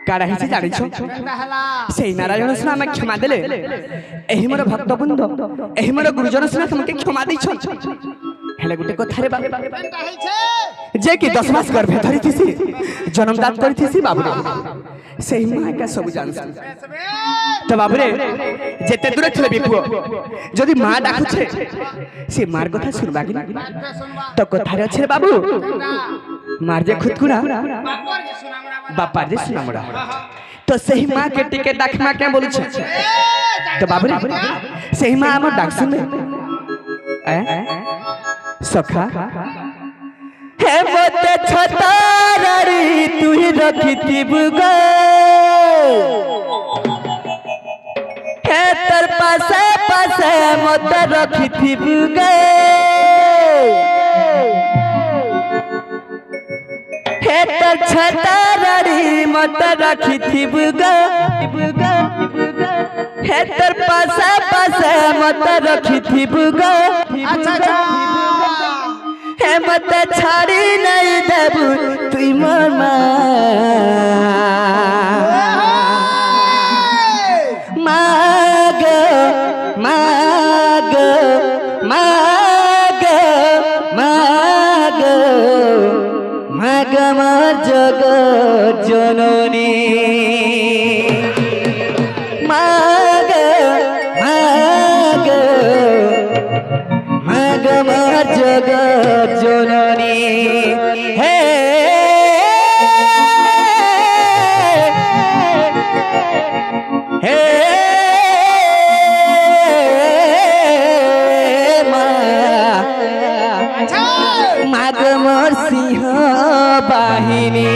काड़ा हिसे जानिछ सेई नारायण सिना आमे क्षमा देले एही मोर भक्त बृंद एही मोर गुरुजन सिना तुमके क्षमा दैछ हेले गुटे कथा रे बाबा जे कि 10 मास गर्भे धरि थिसी जन्मदात करि थिसी बाबू सेही मां का सब जान तो बाबू रे जेते दूर थले बिपुओ जदि मां डाकुछे से मार कथा सुनबा कि तो कथा रे अछि रे बाबू मार जे खुदकुड़ा बापा जे सुनामुड़ा तो सही मां के टिके डाकमा के बोलु छ तो बाबू रे सही मां हमर डाक सुन सखा हे मते छतारी तू ही रखिति बुगो हे तर पासे पासे मते रखिति बुगो हे तर छतारी मते रखिति बुगो हे तर पासे पासे मते रखिति बुगो अच्छा हे मत छाड़ी नहीं देबू तुई मोर माग माग माग माग माग मार जग जननी माग माग माग मार जग जननी हे हे माग मोर सिंह बाहिनी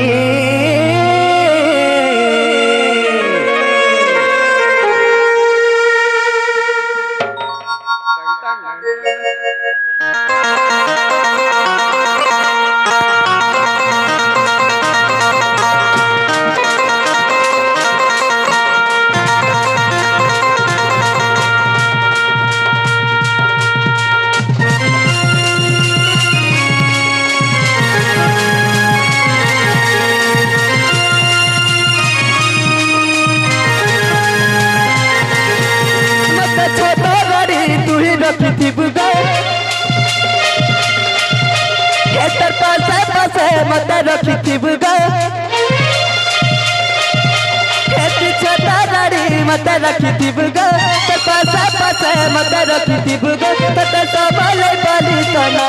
मत रखी बुगा छतारी मत रखी बुगा पासा पासा मत रखी बुगा सबल बलि तना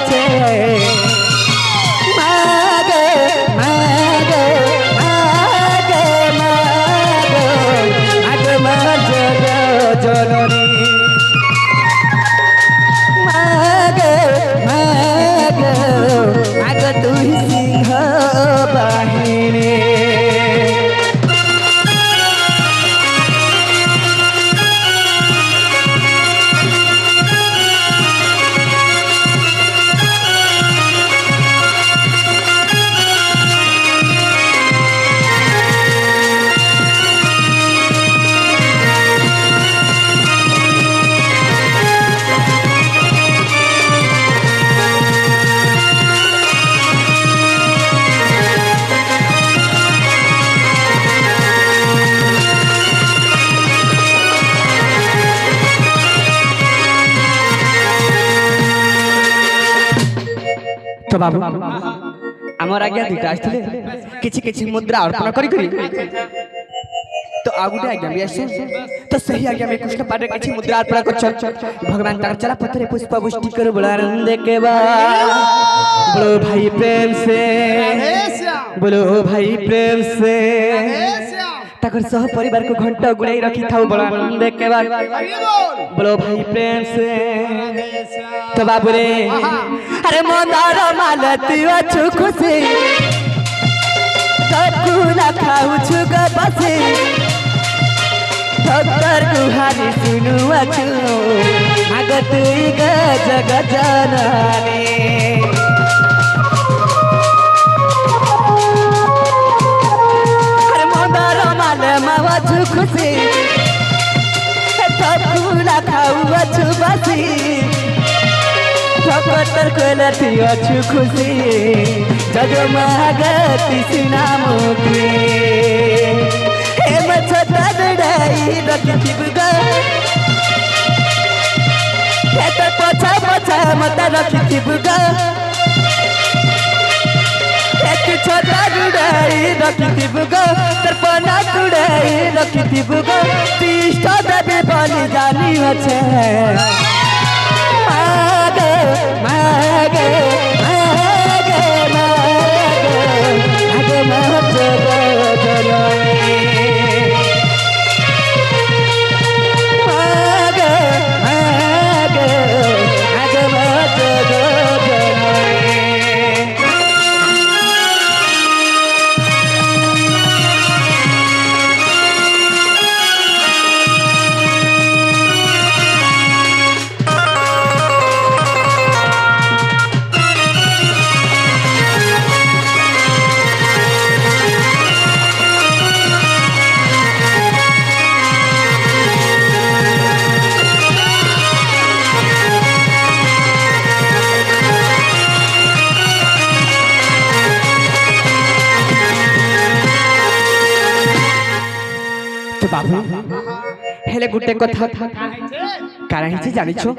छे मागे मागे मागे मागे मागे मार जग जननी मागे मागे मागे तू सिंह बाहिनी तो बाबू आमर आज्ञा दुईटा आसते किछि मुद्रा अर्पण करी तो आगुटे आज्ञा भी आस तो सही आज्ञा में कृष्ण पाटे किछि मुद्रा अर्पण कर भगवान तार चला पत्थरे पुष्प पुष्टि कर बोला आनंद के बोलो भाई प्रेम से बोलो भाई प्रेम से ताकर सह परिवार को घंटा गुड़ाई रखी था बोला आनंद के बोलो भाई प्रेम से तो बाबू रे अरे मंदार मालती अछु खुशी तकुला खाऊ छु ग बसे भक्तर गुहारी सुनु अछु आगत ग जग जननी अरे मंदार माल मावा छु खुशी तकुला खाऊ अछु बसी भक्तर कोलती अछु खुशी जगमगती सुनामुखी रखिथिबु ग खेत पछा पछा मत रखिथिबु ग एक छोटा गुड़ाई रखिथिबु ग तरपना गुड़ाई रखिथिबु ग तीष्ट देवी बलि जानी अछे मागे मागे मागे मागे मागे बाबू हेले गुटे कथा कारा हिची जानिछो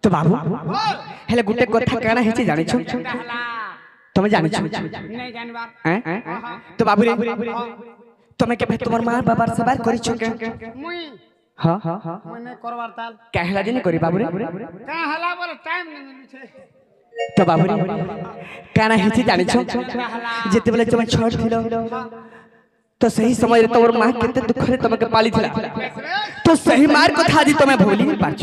तो बाबू हेले गुटे कथा कारा हिची जानिछो तमे जानिछो नहीं जानबार तो बाबू रे तमे के तुमर मां बाबार सवार करिछो के मुई हां मने करवार ताल कहला दिने करी बाबू रे कहला बर टाइम नहीं मिलु छे तो बाबू रे कारा हिची जानिछो जेते बेले तुम छोट थिलो तो सही समय रे तोर मां केते दुख रे तमके पाली थिला तो सही मार को थाजी तमे भूली नहीं पाछ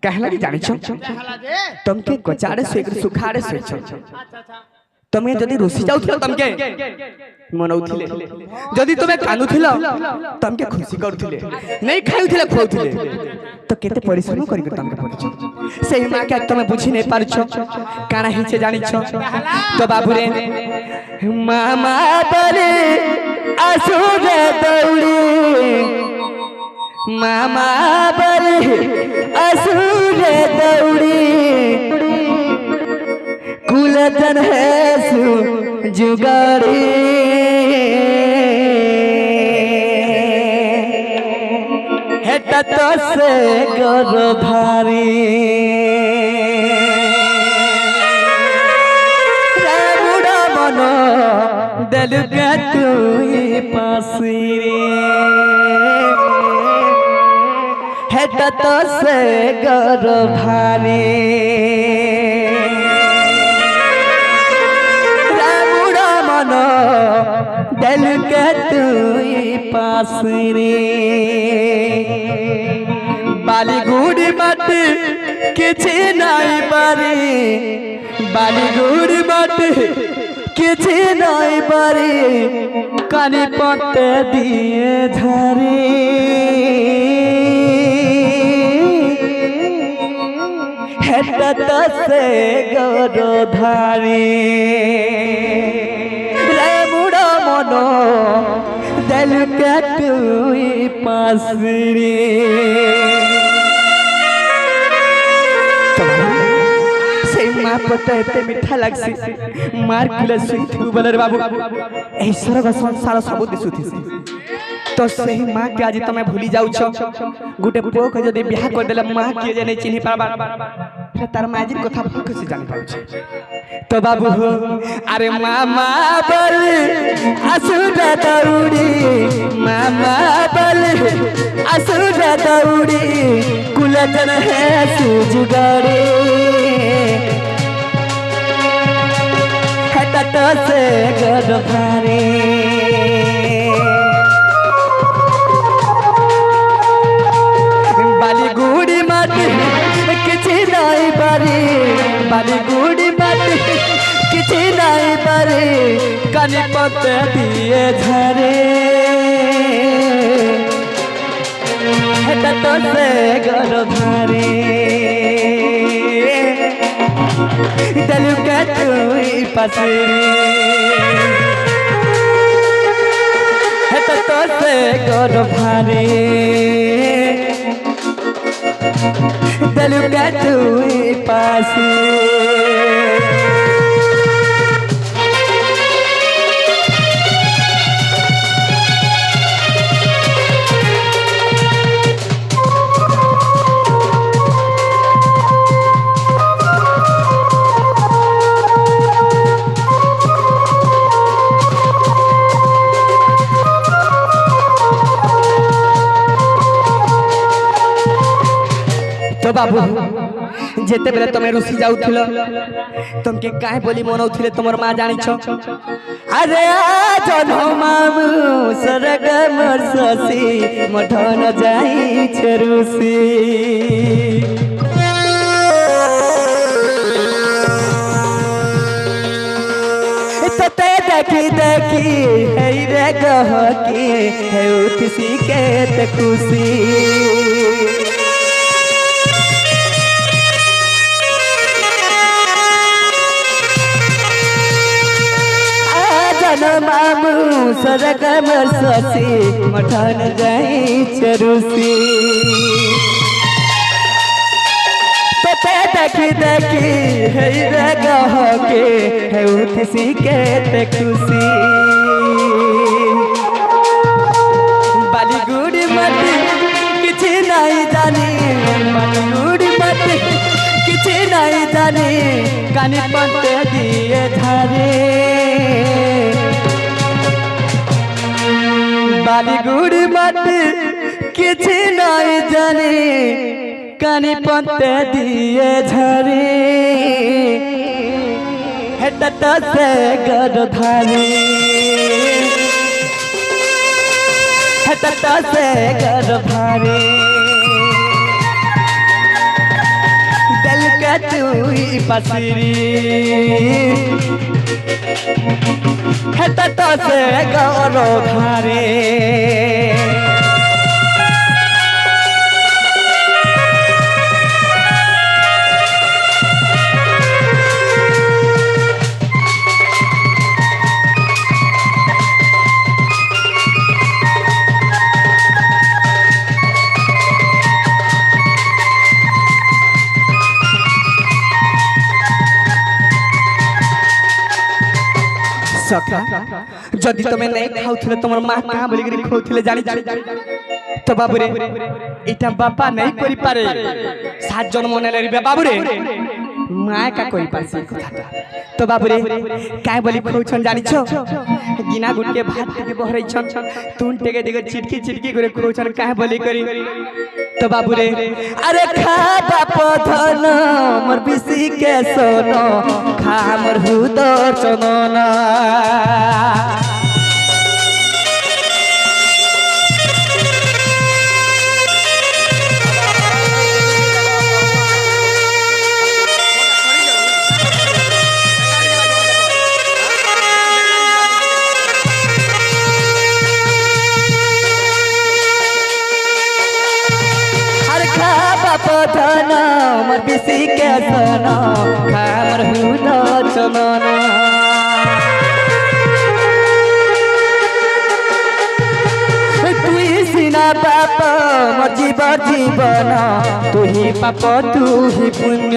कहला कि जानि छ कहला जे तमके गचाड़े सेकर सुखाड़े से छ अच्छा तमे जदी रोसी जाउथिल तमके मनौथिले जदी तमे कानुथिल तमके खुशी करथिले नहीं खाउथिले खोउथिले तो केते परिश्रम करि के तमके पड़छ सही मां के तमे बुझी नहीं पाछ काना हिचे जानि छ तो बाबू रे मामा बले असुर दौड़ी मामा बले असुर दौड़ी कुलतन है सु जुगाड़ी है तो से गर्भारी दल का तू पासिरे है तो से गर्भारी रामुड़ा मनो दल का तू पासिरे बाली गुड़ी मत किछि नहीं बारी बाली गुड़ी मत किछि नहीं बारी कानी पत्ते दिए झारी हेट से गौरधारी रे मुड़ा मनो दिल के तुई पासरी मां पता एते मिठा लागसी मार कुला सुइथु बलर बाबू एही सरग संसार सब दिसुथिसी तो सही मां के आज तमे भूली जाउ छ गुटे पुओ के जदी बियाह कर देला मां के जे नहीं चिन्हि पाबा फिर तार मां जी कथा भूख से जानि पाउ छ तो बाबू हो अरे मामा बल असुर दौड़ी मामा बल असुर दौड़ी कुलतन है सुजुगाड़ी तो से गर्भारी बाली गुड़ी माटी किछि नहीं बारी बाली गुड़ी माटी किछि नहीं बारी कानी पत्ते दिए झरे तो से गर्भारी दल का तुई पासरी है तो से गर्भारी दल का तुई पासरी बाबू जेते बेले तमे रुसी जाउथिलो तुमके काहे बोली मनौथिले तमर मां जानि छ अरे आज मामू सरग मोर ससी मठन जाई छ रुसी ते देखी देखी है रे गहकी है उठसी के ते खुशी मामू सरग मोर ससी मठन जाई छ रुसी ते देखी देखी है रे गहके है उठसी के ते खुशी बाली गुड़ी मत किछि नहीं जानी बाली गुड़ी मत किछि नहीं जानी कानी पंते दिए धारे बाली गुड़ी मत किछि नहीं जानी कानी पंते दिए झरे हेटत से गरधारी हेटत से गरधारी दिल के तू पसरी हेटत से गरधारी सखा जदि तमे नहीं खाउथिले तमर मां का बोली करी खाउथिले जानि तो बाबू रे इटा बापा नहीं करि पारे 7 जन्म नेले रे बाबू रे मां का करि पासी कथाटा तो बाबू रे काय बोली खाउछन जानि छ गिना गुटके भात के बहरै छन तुन टेके टेके चिटकी चिटकी करे खाउछन काय बोली करी तो बाबू रे अरे खा बाप धन मोर बिसी के सोनो खा मोर हुदर चनना धन मोर बिसी के सोना खामर हुदा चमना तुई सिना पाप मोर जीवन तू ही पाप तू ही पुण्य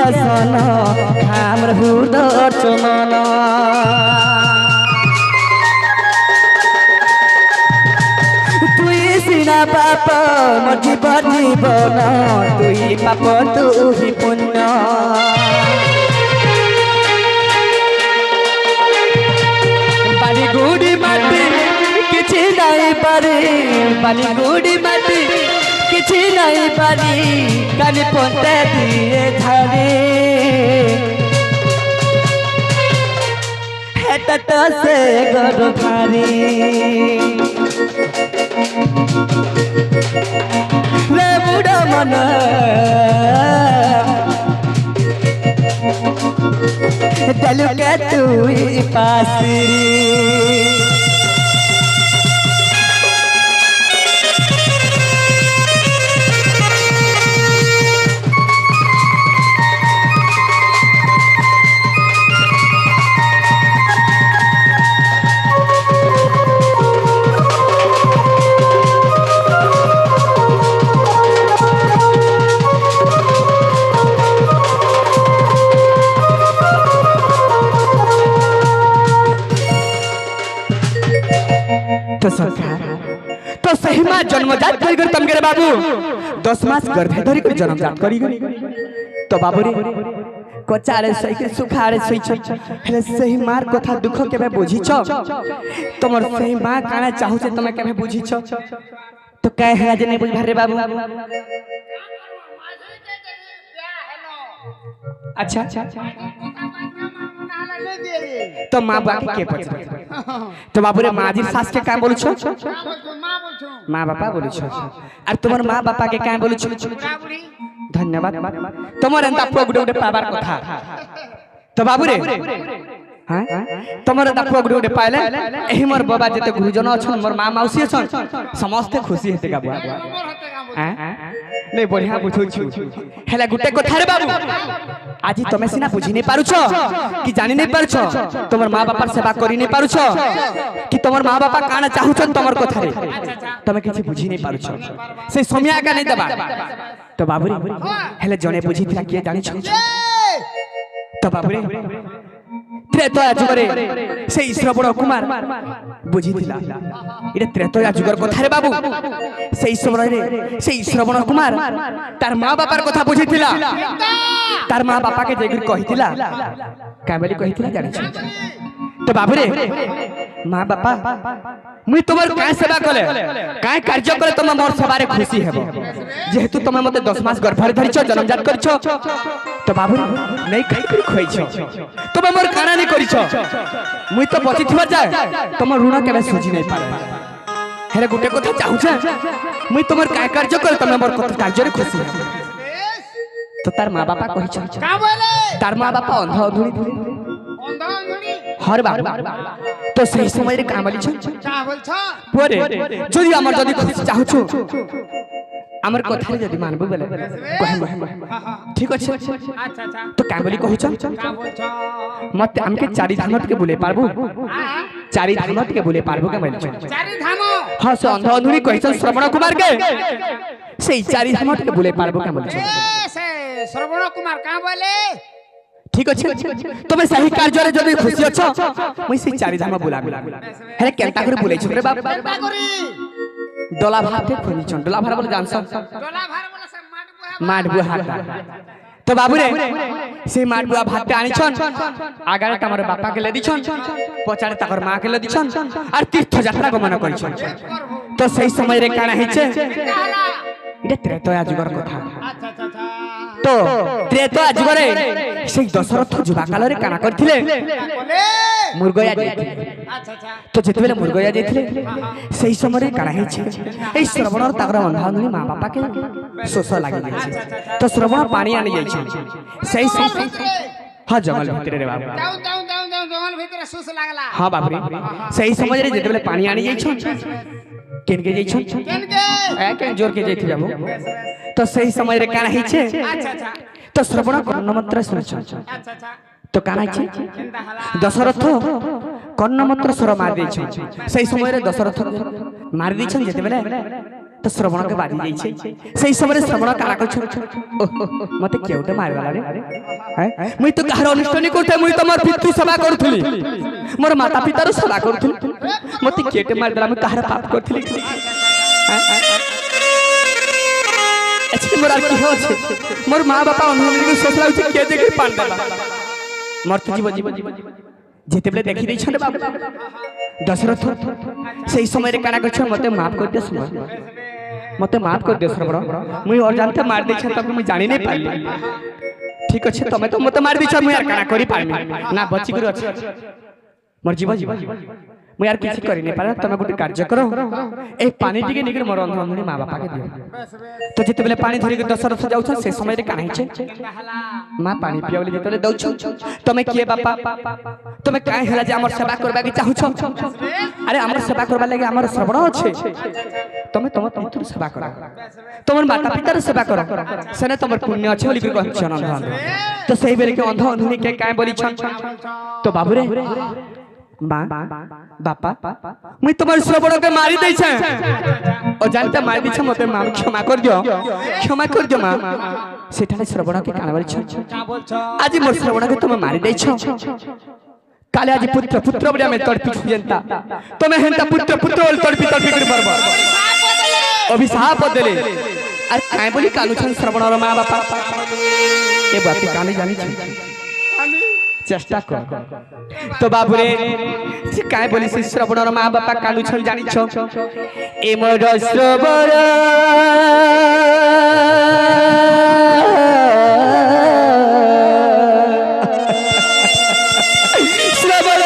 सोना खामर हुदर चमना तुई सिना पाप मोर जीवन तुई पाप तू ही पुण्य बाली गुड़ी माटी किछि नहीं पारे बाली गुड़ी माटी किछि नहीं पारी कानी पंते दिए धारे हेटत से गरधारी रे बुढ़ा मन दिल के तू पासरी तो सरकार तो सही मां जन्मजात करी कर तम करे बाबू 10 मास गर्भे धरी कर जन्मजात करी तो बाबू रे कचारे सही के सुखारे सही हेले सही मार कथा दुख केबे बुझिछ तमर सही मां काना चाहू से तमे केबे बुझिछ तो कहे है जे नहीं बुझ रे बाबू अच्छा तो माँ बाप के पछ तो बाबू रे माँ जी सास के का बोलु छ माँ बापा बोलु छ और तुमर माँ बापा के का बोलु छ धन्यवाद तुमर अंता पुआ गुडे गुडे पाबार कथा तो बाबू रे हां तुमर अंता पुआ गुडे गुडे पाइले एही मोर बाबा जते गुरुजन अछन मोर माँ मौसी अछन समस्त खुशी हेते का बुआ हां नहीं बढ़िया बुझौ छु हेला गुटे कथा रे बाबू आज तमे सिना बुझी नहीं पारुछ कि जानि नहीं पारुछ तुमर माँ बापा सेवा करि नहीं पारुछ कि तुमर माँ बापा काना चाहुछन तुमर कथा रे तमे किछि बुझी नहीं पारुछ से समय आगा नहीं देबा तो बाबू रे हेले जने बुझी थिला के जानि छ तो बाबू रे त्रेतया जुगरे से श्रवण कुमार बुझी थिला इरे त्रेतया जुगर कथा रे बाबू से समय रे से श्रवण कुमार तार माँ बापार कथा बुझी थिला तार माँ बापा के जेगिर कहिथिला काबेली कहिथिला जानि छ तो बाबू रे माँ बापा मुई तुमर काय सेवा कले काय कार्य कले तुम मोर सेवारे खुशी हेबो जेहेतु तुम मते 10 मास गर्भर धरिछ जन्मजात करिछ तो बाबू नहीं खाई करी खोइछ तुम मोर काना नहीं करिछ मुई तो बचि थिबा जाय तुम ऋण केबे सुझी नहीं पारे हेरे गुटे कथा चाहू छ मुई तुमर काय कार्य कले तुम मोर कार्य रे खुशी हेबो तो तार माँ बापा कहिछ का बोले तार माँ बापा अंधा अधूरी हर बाबू तो सही समय रे काम बोली छ का बोल छ पोरे जदी हमर जदी खुशी चाहू छु हमर कथा रे जदी मानबो बेले कहम ठीक अछि अच्छा तो काम बोली कहू छ का बोल छ मते हमके चारि धामत के बोले पारबो चारि धामत के बोले पारबो के बोले छ चारि धाम हां से अंधा अधूरी कहि छ श्रवण कुमार के से चारि धामत के बोले पारबो के बोले छ से श्रवण कुमार का बोले ठीक अछि तमे सही कार्य रे जदी खुशी अछ मई से चारि धाम बुला हेरे केनता करे बुलै छ रे बाप केनता करी डोला भाते खोनी छ डोला भार बोले जानस डोला भार बोले से माड बुहाता तो बाबू रे से माड बुआ भाते आनी छन आगारे तमर बापा के लेदी छन पछाड़े तकर मां के लेदी छन और तीर्थ यात्रा गमन करि छन तो सही समय रे काना हिचे इटा त्रेतया जुगर कथा अच्छा तो त्रेतया जुगरे से दशरथ जुबा काल रे काना करथिले मुर्गया जेथिले अच्छा तो जेतेबेले मुर्गया जेथिले सेही समय रे काना हिचे ए श्रवण तागर अंधानुनी मां बापा के सोस लागि जाय तो श्रवण पानी आनी जाय छै सेही समय हां जंगल भीतर रे बाबू जाऊ जंगल भीतर सोस लागला हां बाबू रे सेही समय रे जेतेबेले पानी आनी जाय छै केन के जाय छै केन के केन जोर के जाय बाबू तो सही समय रे काना हिचे अच्छा तो श्रवण कर्ण मंत्र सुन अच्छा तो काना हिचे दशरथ कर्ण मंत्र स्वर मार दै छै सही समय रे दशरथ मार दै छै जेते बेले तो श्रवण के बाजी जाय छै सही समय रे श्रवण काना कर छ मते केउटे मार वाला रे हैं मुई तो कहार अनिष्ट नहीं करथे मुई तमर पितृ सेवा करथली मोर माता पिता रो सेवा करथली मते केटे मार देला मुई कहार पाप करथली अच्छे मोर की हो छे मोर मां बापा अनुमति के सोचला उठे के देखे पान देला मरत जीव जेते बेले देखि दै छन बाबू दशरथ सही समय रे काना करछ मते माफ कर दे सुन मते माफ कर दे श्रवण मुई और जानते मार दै छ तब मुई जानि नै पाली ठीक अछि तमे तो मते मार दै छ मुई यार काना करि पारमी ना बचि कर अछि मोर जीव मुई यार किछि करि नै पारा तमे गुटे कार्य करो ए पानी टिके निकर मोर अंधनुनी मां बापा के दियो तो जेते बेले पानी धरि के दशरथ जाउ छ से समय रे काना छै मां पानी पियावले जेते बेले दउ छ तमे के बापा तमे काहे हला जे हमर सेवा करबा के चाहू छ अरे हमर सेवा करबा लागि हमर श्रवण अछि तमे तमर पितृ सेवा कर तमर माता पिता रे सेवा कर सने तमर पुण्य अछि बोली कहै छ अंध तो सही बेले के अंधनुनी के काहे बोली छ तो बाबू रे मां बापा मुई तमर श्रवण के मारी दै छै ओ जानते मारी दै छै मते मां क्षमा कर दियो मां सेठाले श्रवण के काना बोली छ का बोल छ आज मोर श्रवण के तुम मारी दै छ काले आज पुत्र बड़िया में तड़पी छुजंता तमे हेंता पुत्र बोल तड़पी कर बरबर अभिशाप देले अरे काय बोली कालू छन श्रवण रो मां बापा ए बात काने जानी छ चेष्टा कर तो बाबुरे से काय बोली से श्रवणर माँ बापा कालू छन जानी छ ए मोर श्रवण श्रवण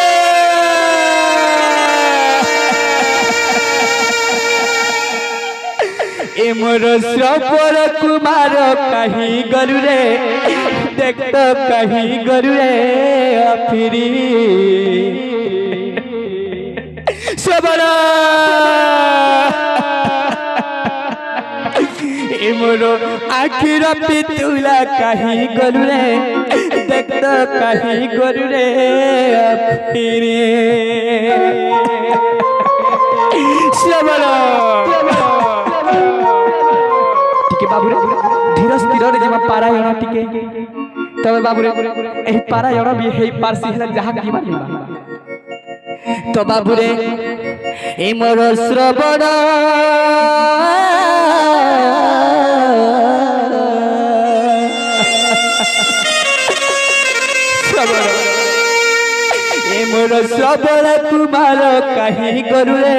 ए मोर श्रवण कुमार कहीं गरु रे देख तो कहीं गरु रे फिरी श्रवण ए मोर आखिर पितुला कहीं गरु रे देख तो कहीं गरु रे फिरी श्रवण टिके बाबुरे धीर स्थिर रे जमा पारायण टिके तब बाबुरे एही पारायण भी हेई पारसी हला जहा की मारली तो बाबुरे ए मोर श्रवण ए मोर श्रवण कुमार कहीं गरु रे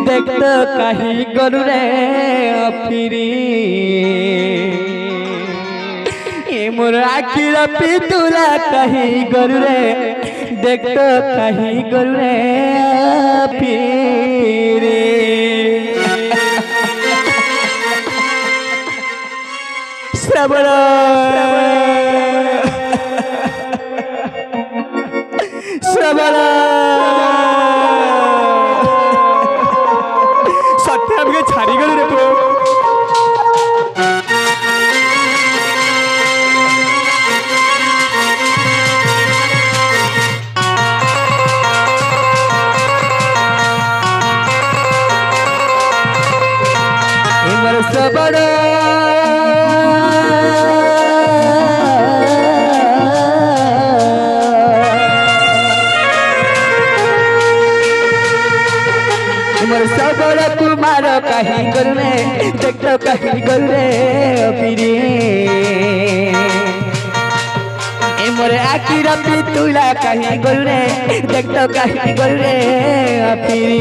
देख तो कहीं गरु रे फिरी ए मोर आखिर पितुला कहीं गरु रे देख तो कहीं गरु रे फिरी श्रवण श्रवण सत्य हमके छाड़ी गलू रे पुओ इमर श्रवण कुमार कहीं गरु रे देख तो कहीं गरु रे फिरी ए मोरे आखिर पितुला कहीं गरु रे देख तो कहीं गरु रे फिरी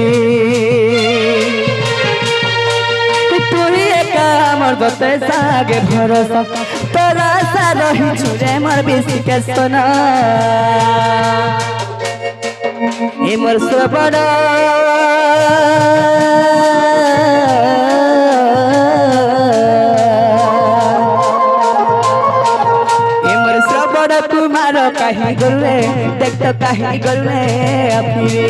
तुई एका मोर गते सागे भरोसा तोरा सा रही छुरे मोर बेसी के सोना ए मोर श्रवण कुमार कहीं गरु रे देख तो कहीं गरु रे फिरी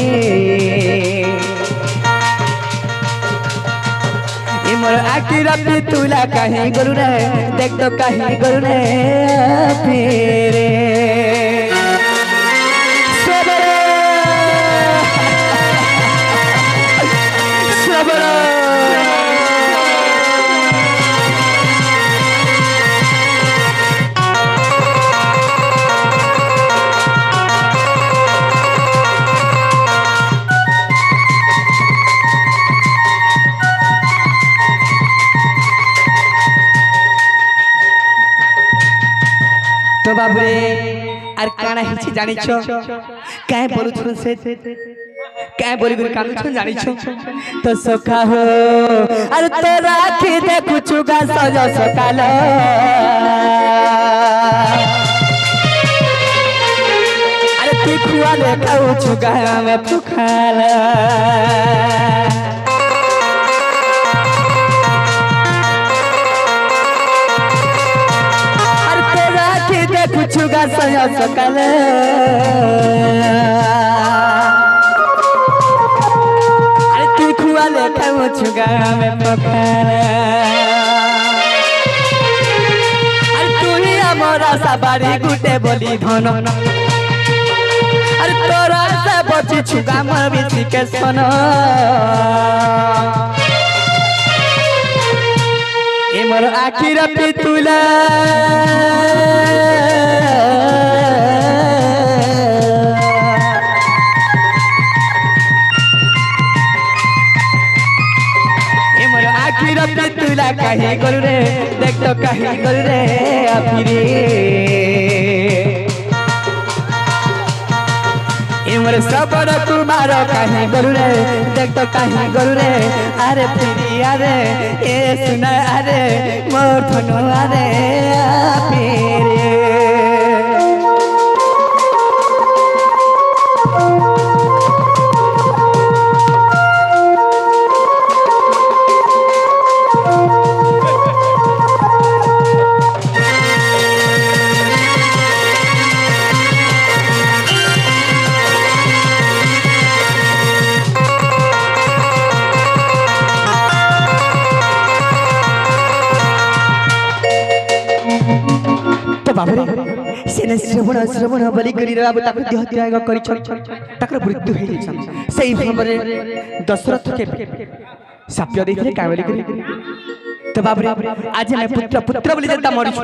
ए मोर आखिर पितुला कहीं गरु रे देख तो कहीं गरु रे फिरी तो बाबुरे आर काना हिची जानी छो काय बोलु छो से काय बोली गुरु कानु छो जानी छो तो सखा हो अरे तोरा के देखु छुगा सज सकाल अरे तू खुआ ले खाऊ छुगा में फुखाला छुगा सय सकाल अरे तू खुआ ले खाऊ छुगा में पखाना अरे तू ही हमरा सबारी गुटे बोली धन अरे तोरा से बची छुगा मोर बेसी के सन ए मोर आखिर पितुला पितुला कहीं गरु रे देख तो कहीं गरु रे फिरी मोर श्रवण कुमार कहीं गरु रे देख तो कहीं गरु रे अरे फिरी अरे ए सुन अरे मोर धनु अरे फिरी बाबरे सेने श्रवण बलि करी बाबू ताको देह त्याग करि ताकर मृत्यु हे सेही भाबरे दशरथ के साप्य देखले कावली करी तो बाबरे आज मैं पुत्र बोली जता मरि छु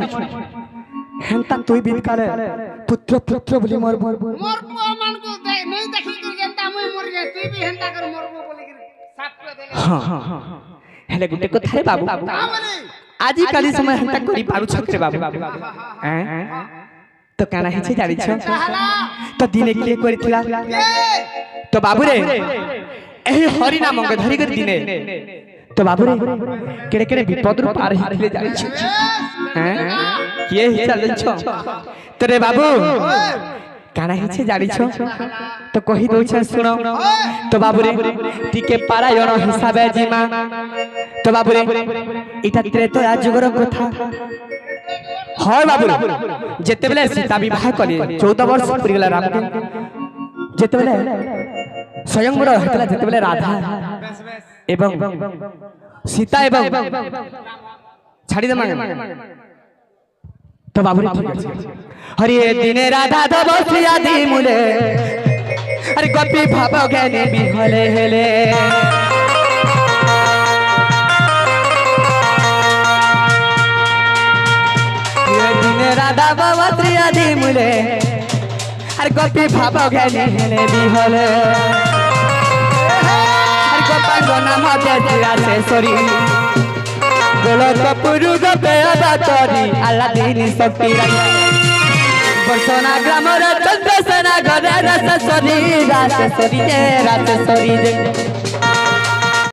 हेंता तोई बीत काले पुत्र बोली मोर पुआ मान को नहीं देखि कर जंता मैं मर गए तू भी हेंता कर मरबो बोली कर साप्य देले हां हेले गुटे कथा रे बाबू आजि काली समय हेंता करि पारु छत्रे बाबू हैं तो काना हिचे जानि छ तो दिने के करितला तो बाबू रे एही हरि नाम के धरि कर दिने तो बाबू रे केड़े केड़े विपद रु पार हिले जानि छ हैं के हि चल छ तो रे बाबू काना हिचे जानि छ तो कहि दउ छ सुनो तो बाबू रे टिके पारायण हिसाबे जिमा तो बाबू रे इटा त्रेता जुगर कथा हां बाबू जेते बेले सीता विवाह कले 14 वर्ष पुरी गेला राम के जेते बेले स्वयं मोर हतला जेते बेले राधा एवं सीता एवं छाड़ी दे मांगे तो बाबू रे ठीक अछि हरि दिने राधा दब श्रिया दी मुले अरे गोपी भाव ज्ञानी बिहले हेले राधा बाबा त्रियादी मुले अरे गोपी भाव ज्ञानी हेले बिहले अरे गोपांग नाम जयरा से सरी गोलक पुरु गपे अदातरी अल्लाह दीनी शक्ति राई बरसना ग्रामर चंद्रसेना घरे रस सरी रास सरी जे